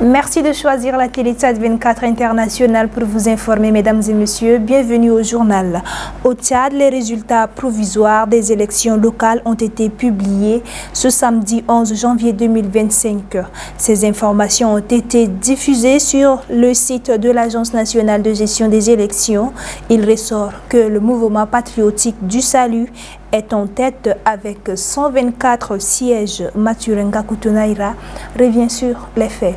Merci de choisir la télé Tchad 24 internationale pour vous informer, mesdames et messieurs. Bienvenue au journal. Au Tchad, les résultats provisoires des élections locales ont été publiés ce samedi 11 janvier 2025. Ces informations ont été diffusées sur le site de l'Agence nationale de gestion des élections. Il ressort que le mouvement patriotique du salut est en tête avec 124 sièges. Mathurenga Koutunaïra revient sur les faits.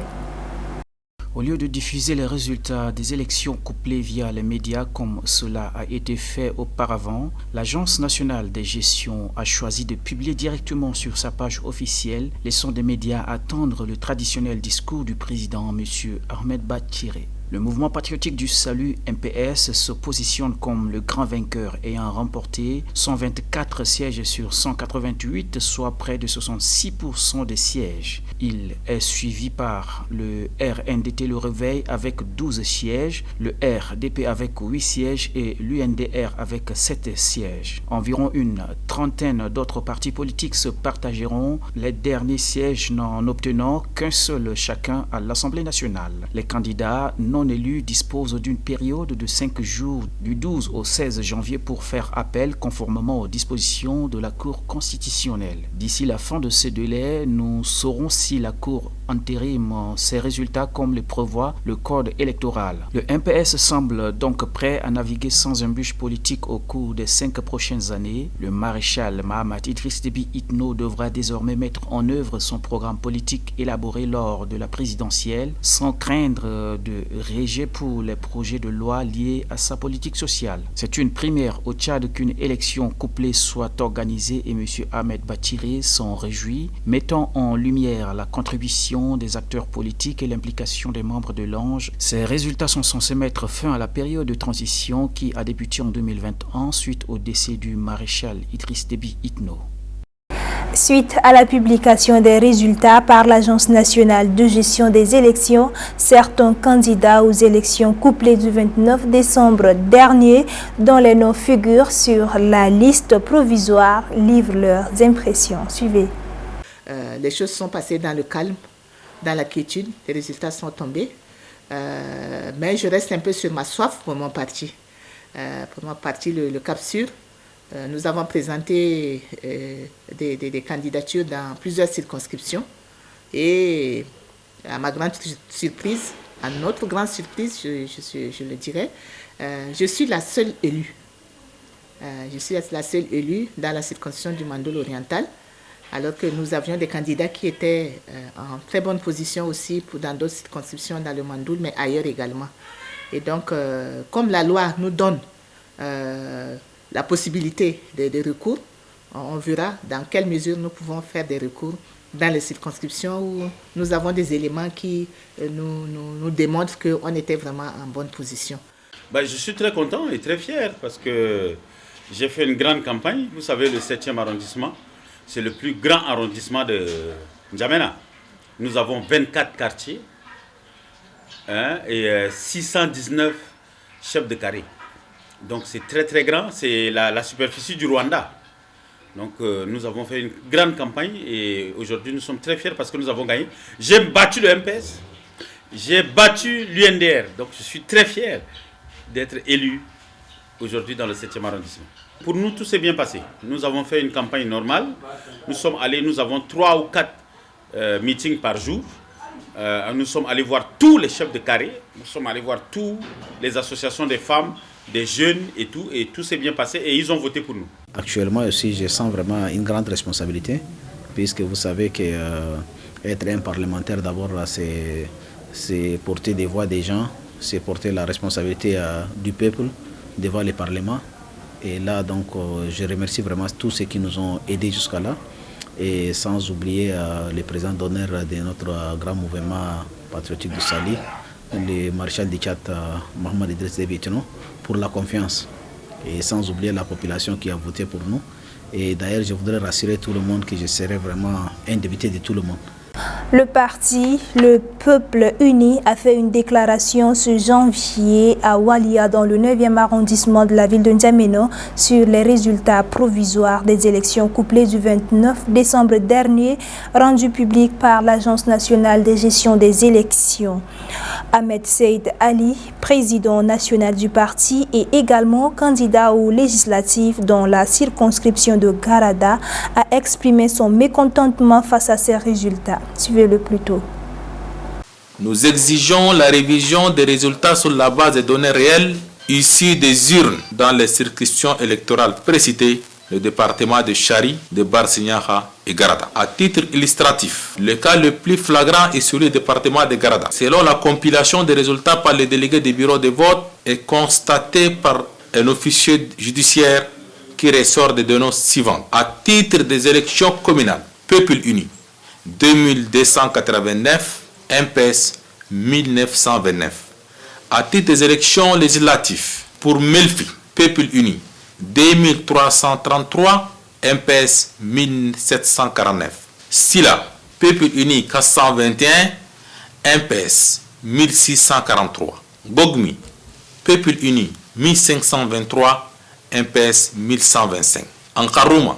Au lieu de diffuser les résultats des élections couplées via les médias comme cela a été fait auparavant, l'Agence nationale de gestion a choisi de publier directement sur sa page officielle, laissant des médias attendre le traditionnel discours du président M. Ahmed Bathiré. Le mouvement patriotique du salut MPS se positionne comme le grand vainqueur ayant remporté 124 sièges sur 188, soit près de 66% des sièges. Il est suivi par le RNDT Le Réveil avec 12 sièges, le RDP avec 8 sièges et l'UNDR avec 7 sièges. Environ une trentaine d'autres partis politiques se partageront les derniers sièges n'en obtenant qu'un seul chacun à l'Assemblée nationale. Les candidats non élus disposent d'une période de 5 jours du 12 au 16 janvier pour faire appel conformément aux dispositions de la Cour constitutionnelle. D'ici la fin de ce délai, nous saurons si la Cour entérime ces résultats comme le prévoit le code électoral. Le MPS semble donc prêt à naviguer sans embûche politique au cours des 5 prochaines années. Le maréchal Mahamat Idriss Déby Itno devra désormais mettre en œuvre son programme politique élaboré lors de la présidentielle sans craindre de rejet pour les projets de loi liés à sa politique sociale. C'est une première au Tchad qu'une élection couplée soit organisée et M. Ahmed Bathiré s'en réjouit, mettant en lumière la contribution des acteurs politiques et l'implication des membres de l'Ange. Ces résultats sont censés mettre fin à la période de transition qui a débuté en 2021 suite au décès du maréchal Idriss Déby Itno. Suite à la publication des résultats par l'Agence nationale de gestion des élections, certains candidats aux élections couplées du 29 décembre dernier, dont les noms figurent sur la liste provisoire, livrent leurs impressions. Suivez. Les choses sont passées dans le calme, dans la quiétude, les résultats sont tombés. Mais je reste un peu sur ma soif pour mon parti. Pour mon parti, le Cap Sûr. Nous avons présenté des candidatures dans plusieurs circonscriptions et à ma grande surprise, à notre grande surprise, je le dirais, je suis la seule élue. Je suis la seule élue dans la circonscription du Mandoul oriental, alors que nous avions des candidats qui étaient en très bonne position aussi dans d'autres circonscriptions dans le Mandoul, mais ailleurs également. Et donc, comme la loi nous donne la possibilité de recours, on verra dans quelle mesure nous pouvons faire des recours dans les circonscriptions où nous avons des éléments qui nous démontrent qu'on était vraiment en bonne position. Je suis très content et très fier parce que j'ai fait une grande campagne. Vous savez, le 7e arrondissement, c'est le plus grand arrondissement de N'Djamena. Nous avons 24 quartiers et 619 chefs de carré. Donc c'est très très grand, c'est la superficie du Rwanda. Donc nous avons fait une grande campagne et aujourd'hui nous sommes très fiers parce que nous avons gagné. J'ai battu le MPS, j'ai battu l'UNDR, donc je suis très fier d'être élu aujourd'hui dans le 7e arrondissement. Pour nous, tout s'est bien passé. Nous avons fait une campagne normale. Nous avons 3 ou 4 meetings par jour. Nous sommes allés voir tous les chefs de carré, nous sommes allés voir toutes les associations des femmes, des jeunes et tout s'est bien passé et ils ont voté pour nous. Actuellement aussi, je sens vraiment une grande responsabilité, puisque vous savez qu'être un parlementaire d'abord, c'est porter des voix des gens, c'est porter la responsabilité du peuple devant le Parlement. Et là, donc, je remercie vraiment tous ceux qui nous ont aidés jusqu'à là. Et sans oublier le président d'honneur de notre grand mouvement patriotique du Sali, le maréchal du Tchad, Mohamed Idriss Déby Itno, pour la confiance. Et sans oublier la population qui a voté pour nous. Et d'ailleurs, je voudrais rassurer tout le monde que je serai vraiment un député de tout le monde. Le parti Le Peuple Uni a fait une déclaration ce janvier à Walia dans le 9e arrondissement de la ville de N'Djamena sur les résultats provisoires des élections couplées du 29 décembre dernier rendus publics par l'Agence nationale de gestion des élections. Ahmed Seyd Ali, président national du parti et également candidat aux législatives dans la circonscription de Garada, a exprimé son mécontentement face à ces résultats. Suivez-le plus tôt. Nous exigeons la révision des résultats sur la base des données réelles issues des urnes dans les circonscriptions électorales précitées, le département de Chari, de Barsignaha et Garada. À titre illustratif, le cas le plus flagrant est celui du département de Garada. Selon la compilation des résultats par les délégués des bureaux de vote et constatée par un officier judiciaire qui ressort des données suivantes. À titre des élections communales, Peuple Uni, 2289, MPS 1929. À titre des élections législatives, pour Melfi, Peuple Uni, 2333, MPS 1749. Silla, Peuple Uni 421, MPS 1643. Bogmi, Peuple Uni 1523, MPS 1125. Ankarouma,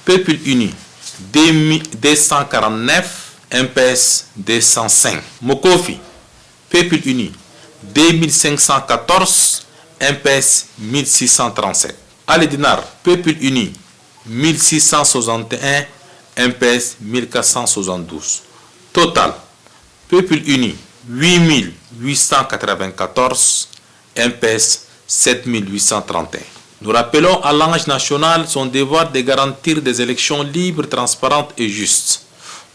Peuple Uni 249, MPS 205. Mokofi, Peuple Uni 2514, MPS 1637. Aledinar, Peuple Uni 1661, MPS 1472. Total, Peuple Uni 8894, MPS 7831. Nous rappelons à l'Ange national son devoir de garantir des élections libres, transparentes et justes.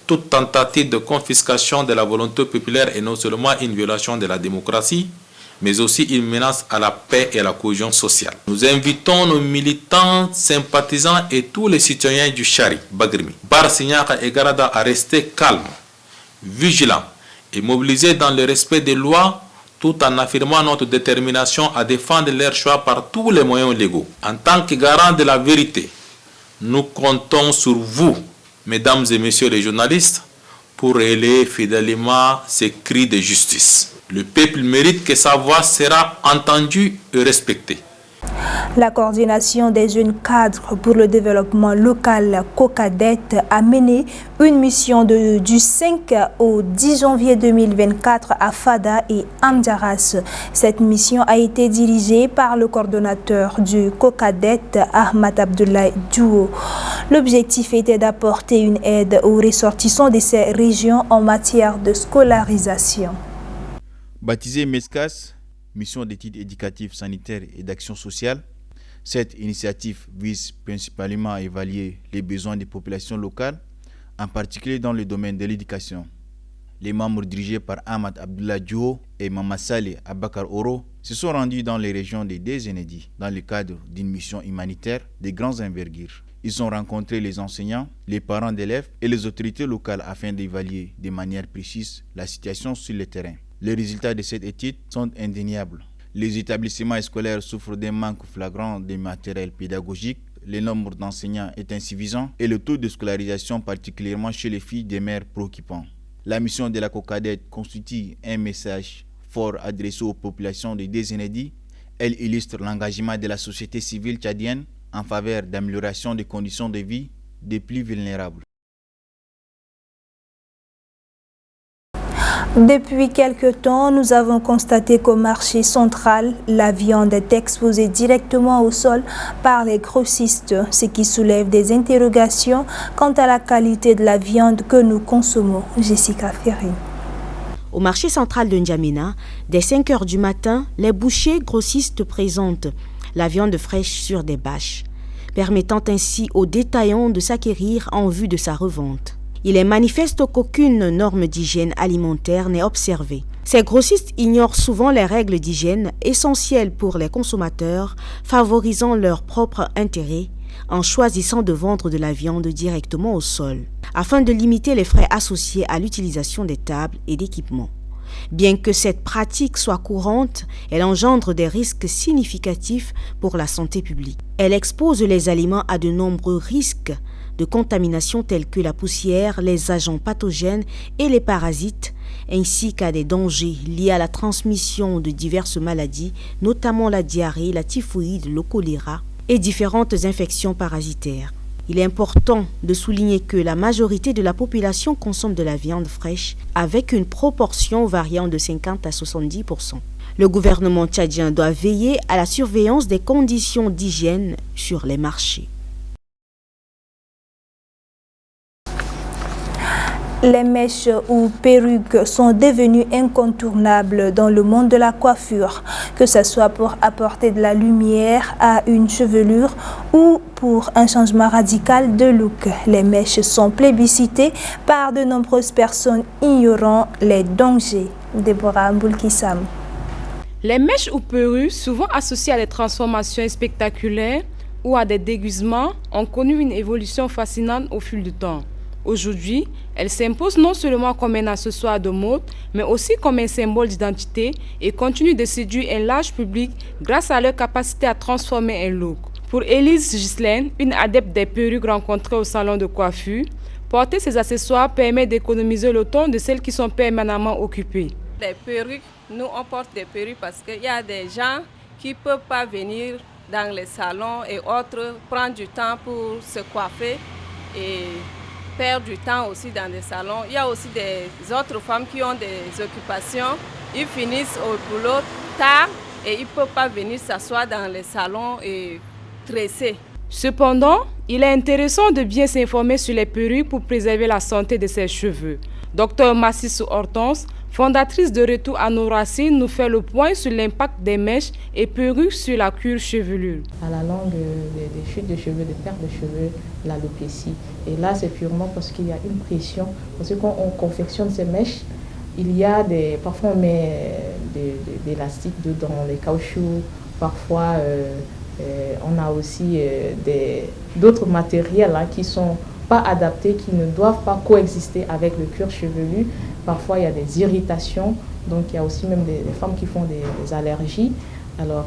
Toute tentative de confiscation de la volonté populaire est non seulement une violation de la démocratie, mais aussi une menace à la paix et à la cohésion sociale. Nous invitons nos militants, sympathisants et tous les citoyens du Chari, Bagrimi, Barsignaha et Garada à rester calmes, vigilants et mobilisés dans le respect des lois, tout en affirmant notre détermination à défendre leur choix par tous les moyens légaux. En tant que garant de la vérité, nous comptons sur vous, mesdames et messieurs les journalistes, pour relayer fidèlement ces cris de justice. Le peuple mérite que sa voix sera entendue et respectée. La coordination des jeunes cadres pour le développement local COCADET a mené une mission du 5 au 10 janvier 2024 à Fada et Amdiaras. Cette mission a été dirigée par le coordonnateur du COCADET, Ahmad Abdoulaye Djouo. L'objectif était d'apporter une aide aux ressortissants de ces régions en matière de scolarisation. Baptisé MESCAS, Mission d'études éducatives, sanitaires et d'action sociale, cette initiative vise principalement à évaluer les besoins des populations locales, en particulier dans le domaine de l'éducation. Les membres dirigés par Ahmad Abdoulaye Djouo et Mamassale Abakar Oro se sont rendus dans les régions des Désénédis dans le cadre d'une mission humanitaire de grandes envergures. Ils ont rencontré les enseignants, les parents d'élèves et les autorités locales afin d'évaluer de manière précise la situation sur le terrain. Les résultats de cette étude sont indéniables. Les établissements scolaires souffrent d'un manque flagrant de matériel pédagogique, le nombre d'enseignants est insuffisant et le taux de scolarisation, particulièrement chez les filles, demeure préoccupant. La mission de la COCADET constitue un message fort adressé aux populations de Désénédis. Elle illustre l'engagement de la société civile tchadienne en faveur d'amélioration des conditions de vie des plus vulnérables. Depuis quelque temps, nous avons constaté qu'au marché central, la viande est exposée directement au sol par les grossistes, ce qui soulève des interrogations quant à la qualité de la viande que nous consommons. Jessica Ferry. Au marché central de N'Djamena, dès 5 h du matin, les bouchers grossistes présentent la viande fraîche sur des bâches, permettant ainsi aux détaillants de s'acquérir en vue de sa revente. Il est manifeste qu'aucune norme d'hygiène alimentaire n'est observée. Ces grossistes ignorent souvent les règles d'hygiène essentielles pour les consommateurs, favorisant leur propre intérêt en choisissant de vendre de la viande directement au sol, afin de limiter les frais associés à l'utilisation des tables et d'équipements. Bien que cette pratique soit courante, elle engendre des risques significatifs pour la santé publique. Elle expose les aliments à de nombreux risques, de contamination tels que la poussière, les agents pathogènes et les parasites, ainsi qu'à des dangers liés à la transmission de diverses maladies, notamment la diarrhée, la typhoïde, le choléra et différentes infections parasitaires. Il est important de souligner que la majorité de la population consomme de la viande fraîche avec une proportion variant de 50 à 70%. Le gouvernement tchadien doit veiller à la surveillance des conditions d'hygiène sur les marchés. Les mèches ou perruques sont devenues incontournables dans le monde de la coiffure, que ce soit pour apporter de la lumière à une chevelure ou pour un changement radical de look. Les mèches sont plébiscitées par de nombreuses personnes ignorant les dangers. Déborah Mboulkissam. Les mèches ou perruques, souvent associées à des transformations spectaculaires ou à des déguisements, ont connu une évolution fascinante au fil du temps. Aujourd'hui, elles s'imposent non seulement comme un accessoire de mode, mais aussi comme un symbole d'identité et continuent de séduire un large public grâce à leur capacité à transformer un look. Pour Élise Ghislaine, une adepte des perruques rencontrée au salon de coiffure, porter ces accessoires permet d'économiser le temps de celles qui sont permanemment occupées. Les perruques, nous on porte des perruques parce qu'il y a des gens qui ne peuvent pas venir dans les salons et autres, prendre du temps pour se coiffer et perdre du temps aussi dans des salons. Il y a aussi des autres femmes qui ont des occupations, ils finissent au boulot tard et ils ne peuvent pas venir s'asseoir dans les salons et tresser. Cependant, il est intéressant de bien s'informer sur les perruques pour préserver la santé de ses cheveux. Dr Massissou Hortense, fondatrice de Retour à nos racines, nous fait le point sur l'impact des mèches et perruques sur la cure chevelure. À la longue, des chutes de cheveux, des pertes de cheveux, l'alopécie. Et là, c'est purement parce qu'il y a une pression. Parce que quand on confectionne ces mèches, il y a parfois on met des élastiques dedans, les caoutchoucs, parfois on a aussi d'autres matériels qui ne sont pas adaptés, qui ne doivent pas coexister avec le cuir chevelu. Parfois, il y a des irritations, donc il y a aussi même des femmes qui font des allergies. Alors,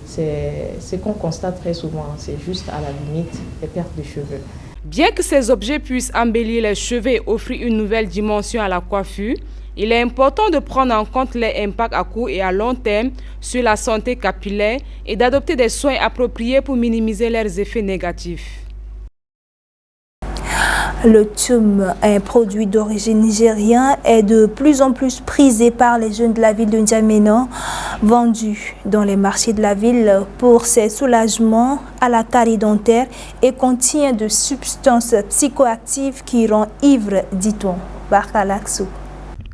c'est ce qu'on constate très souvent, c'est juste à la limite des pertes de cheveux. Bien que ces objets puissent embellir les cheveux et offrir une nouvelle dimension à la coiffure, il est important de prendre en compte les impacts à court et à long terme sur la santé capillaire et d'adopter des soins appropriés pour minimiser leurs effets négatifs. Le tchoum, un produit d'origine nigérienne, est de plus en plus prisé par les jeunes de la ville de N'Djamena, vendu dans les marchés de la ville pour ses soulagements à la carie dentaire et contient de substances psychoactives qui rendent ivre, dit-on. Barkalaksou.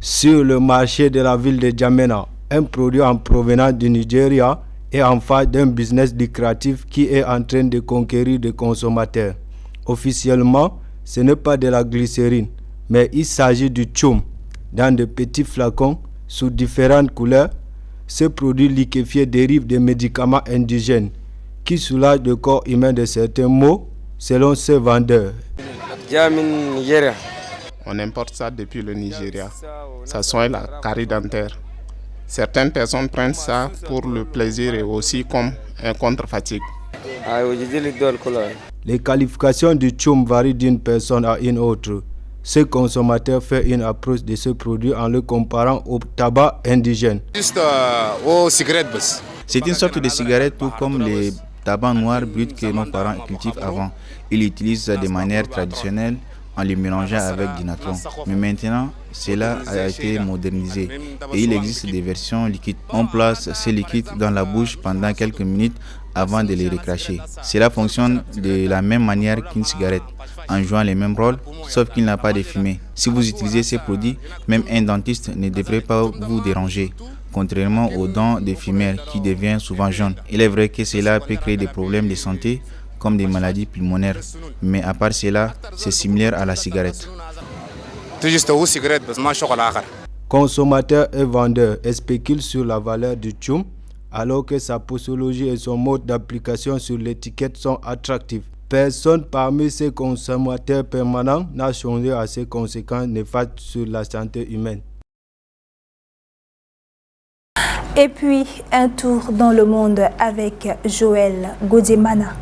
Sur le marché de la ville de N'Djamena, un produit en provenance du Nigeria est en face d'un business lucratif qui est en train de conquérir des consommateurs. Officiellement, ce n'est pas de la glycérine, mais il s'agit du tchoum. Dans de petits flacons, sous différentes couleurs, ce produit liquéfié dérive des médicaments indigènes qui soulagent le corps humain de certains maux, selon ce vendeur. On importe ça depuis le Nigeria. Ça soigne la carie dentaire. Certaines personnes prennent ça pour le plaisir et aussi comme un contre-fatigue. Les qualifications du tchoum varient d'une personne à une autre. Ce consommateur fait une approche de ce produit en le comparant au tabac indigène. C'est une sorte de cigarette tout comme les tabacs noirs bruts que nos parents cultivent avant. Ils l'utilisent de manière traditionnelle en les mélangeant avec du natron. Mais maintenant, cela a été modernisé et il existe des versions liquides. On place ces liquides dans la bouche pendant quelques minutes avant de les recracher. Cela fonctionne de la même manière qu'une cigarette, en jouant les mêmes rôles, sauf qu'il n'a pas de fumée. Si vous utilisez ces produits, même un dentiste ne devrait pas vous déranger, contrairement aux dents des fumeurs qui deviennent souvent jaunes. Il est vrai que cela peut créer des problèmes de santé, comme des maladies pulmonaires, mais à part cela, c'est similaire à la cigarette. Consommateurs et vendeurs spéculent sur la valeur du tchoum, alors que sa posologie et son mode d'application sur l'étiquette sont attractifs. Personne parmi ces consommateurs permanents n'a changé à ses conséquences néfastes sur la santé humaine. Et puis, un tour dans le monde avec Joël Godemana.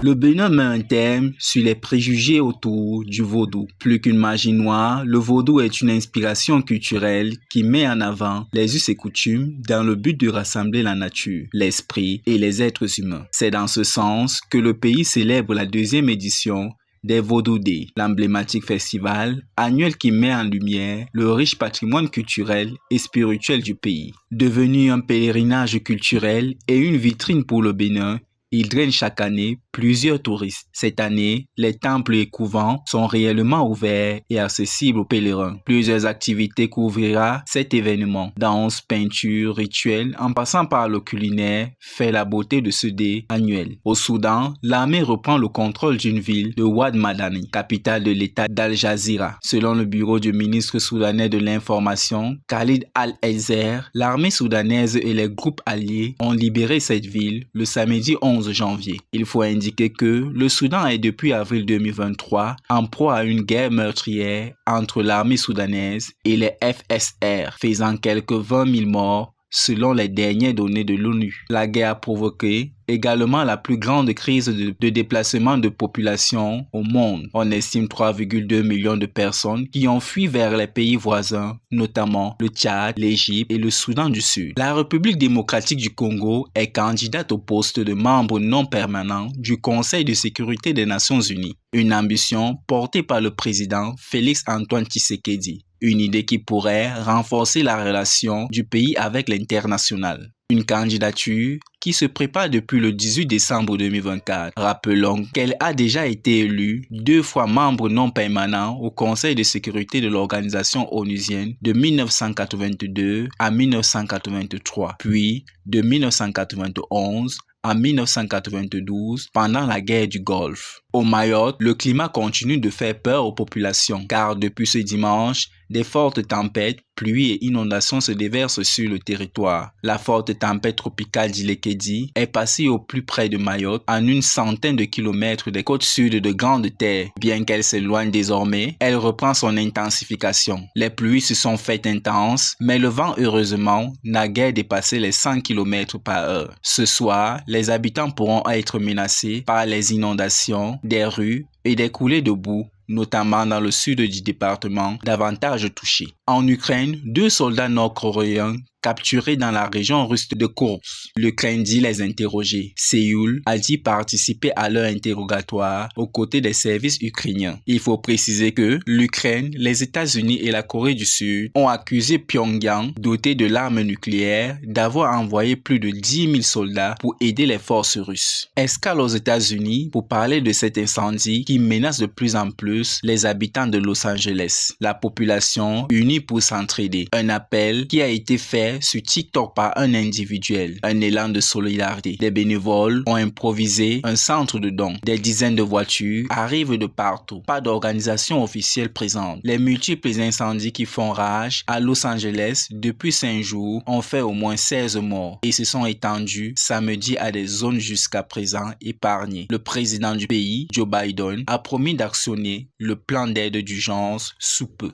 Le Bénin met un terme sur les préjugés autour du vaudou. Plus qu'une magie noire, le vaudou est une inspiration culturelle qui met en avant les us et coutumes dans le but de rassembler la nature, l'esprit et les êtres humains. C'est dans ce sens que le pays célèbre la 2e édition des Vaudou Day, l'emblématique festival annuel qui met en lumière le riche patrimoine culturel et spirituel du pays. Devenu un pèlerinage culturel et une vitrine pour le Bénin, il draine chaque année plusieurs touristes. Cette année, les temples et couvents sont réellement ouverts et accessibles aux pèlerins. Plusieurs activités couvrira cet événement. Danse, peinture, rituels, en passant par le culinaire, fait la beauté de ce dé annuel. Au Soudan, l'armée reprend le contrôle d'une ville de Ouad Madani, capitale de l'état d'Al Jazeera. Selon le bureau du ministre soudanais de l'information, Khalid Al-Ezer, l'armée soudanaise et les groupes alliés ont libéré cette ville le samedi 11 janvier. Il faut indiquer que le Soudan est depuis avril 2023 en proie à une guerre meurtrière entre l'armée soudanaise et les FSR, faisant quelques 20 000 morts selon les dernières données de l'ONU. La guerre a provoqué également la plus grande crise de déplacement de population au monde. On estime 3,2 millions de personnes qui ont fui vers les pays voisins, notamment le Tchad, l'Égypte et le Soudan du Sud. La République démocratique du Congo est candidate au poste de membre non permanent du Conseil de sécurité des Nations Unies, une ambition portée par le président Félix-Antoine Tshisekedi. Une idée qui pourrait renforcer la relation du pays avec l'international. Une candidature qui se prépare depuis le 18 décembre 2024. Rappelons qu'elle a déjà été élue 2 fois membre non permanent au Conseil de sécurité de l'organisation onusienne de 1982 à 1983, puis de 1991 à 1992 pendant la guerre du Golfe. Au Mayotte, le climat continue de faire peur aux populations car depuis ce dimanche, des fortes tempêtes, pluies et inondations se déversent sur le territoire. La forte tempête tropicale d'Ilekedi est passée au plus près de Mayotte, en une centaine de kilomètres des côtes sud de Grande Terre. Bien qu'elle s'éloigne désormais, elle reprend son intensification. Les pluies se sont faites intenses, mais le vent, heureusement, n'a guère dépassé les 100 km par heure. Ce soir, les habitants pourront être menacés par les inondations des rues et des coulées de boue, notamment dans le sud du département, davantage touché. En Ukraine, 2 soldats nord-coréens capturés dans la région russe de Kursk. L'Ukraine dit les interroger. Séoul a dit participer à leur interrogatoire aux côtés des services ukrainiens. Il faut préciser que l'Ukraine, les États-Unis et la Corée du Sud ont accusé Pyongyang, doté de l'arme nucléaire, d'avoir envoyé plus de 10 000 soldats pour aider les forces russes. Escale aux États-Unis pour parler de cet incendie qui menace de plus en plus les habitants de Los Angeles. La population unie pour s'entraider. Un appel qui a été fait sur TikTok par un individuel. Un élan de solidarité. Des bénévoles ont improvisé un centre de dons. Des dizaines de voitures arrivent de partout. Pas d'organisation officielle présente. Les multiples incendies qui font rage à Los Angeles depuis 5 jours ont fait au moins 16 morts et se sont étendus samedi à des zones jusqu'à présent épargnées. Le président du pays, Joe Biden, a promis d'actionner le plan d'aide d'urgence sous peu.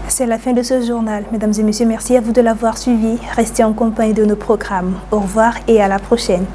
C'est la fin de ce journal. Mesdames et messieurs, merci à vous de l'avoir suivi. Restez en compagnie de nos programmes. Au revoir et à la prochaine.